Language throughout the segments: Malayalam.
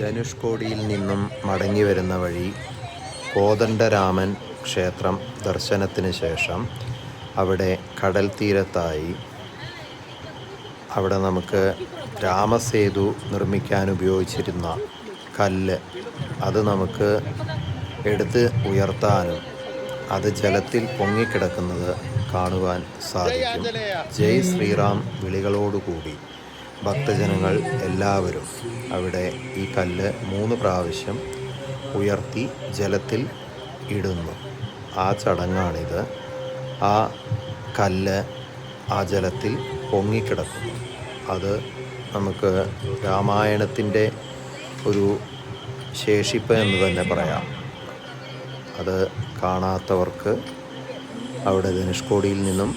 ധനുഷ്കോടിയിൽ നിന്നും മടങ്ങി വരുന്ന വഴി കോദണ്ഡരാമൻ ക്ഷേത്രം ദർശനത്തിന് ശേഷം അവിടെ കടൽ തീരത്തായി അവിടെ നമുക്ക് രാമസേതു നിർമ്മിക്കാൻ ഉപയോഗിച്ചിരുന്ന കല്ല് അത് നമുക്ക് എടുത്ത് ഉയർത്താനും അത് ജലത്തിൽ പൊങ്ങിക്കിടക്കുന്നത് കാണുവാൻ സാധിക്കും. ജയ് ശ്രീറാം വിളികളോടുകൂടി ഭക്തജനങ്ങൾ എല്ലാവരും അവിടെ ഈ കല്ല് 3 പ്രാവശ്യം ഉയർത്തി ജലത്തിൽ ഇടുന്നു. ആ ചടങ്ങാണിത്. ആ കല്ല് ആ ജലത്തിൽ പൊങ്ങിക്കിടക്കുന്നു. അത് നമുക്ക് രാമായണത്തിൻ്റെ ഒരു ശേഷിപ്പ് എന്ന് തന്നെ പറയാം. അത് കാണാത്തവർക്ക് അവിടെ ധനുഷ്കോടിയിൽ നിന്നും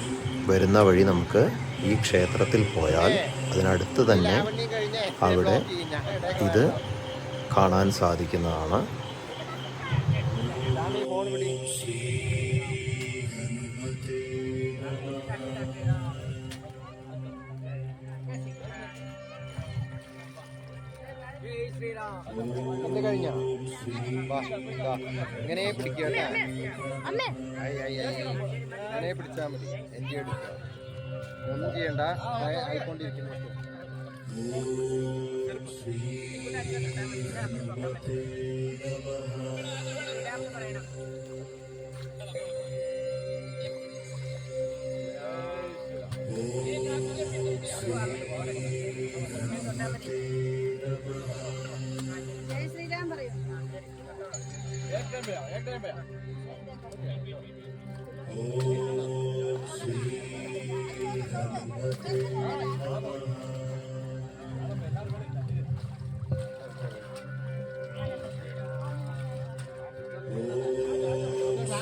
വരുന്ന വഴി നമുക്ക് ഈ ക്ഷേത്രത്തിൽ പോയാൽ അതിനടുത്ത് തന്നെ അവിടെ ഇത് കാണാൻ സാധിക്കുന്നതാണ്. കഴിഞ്ഞ ഇങ്ങനെ പിടിക്കുക, ഇങ്ങനെ പിടിച്ചാൽ മതി. എൻ്റെ എടുക്കുക, ഒന്നും ചെയ്യണ്ട, ആയിക്കൊണ്ടിരിക്കുന്നു. ശ്രീരാം പറയൂ.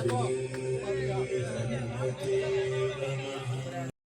Oh,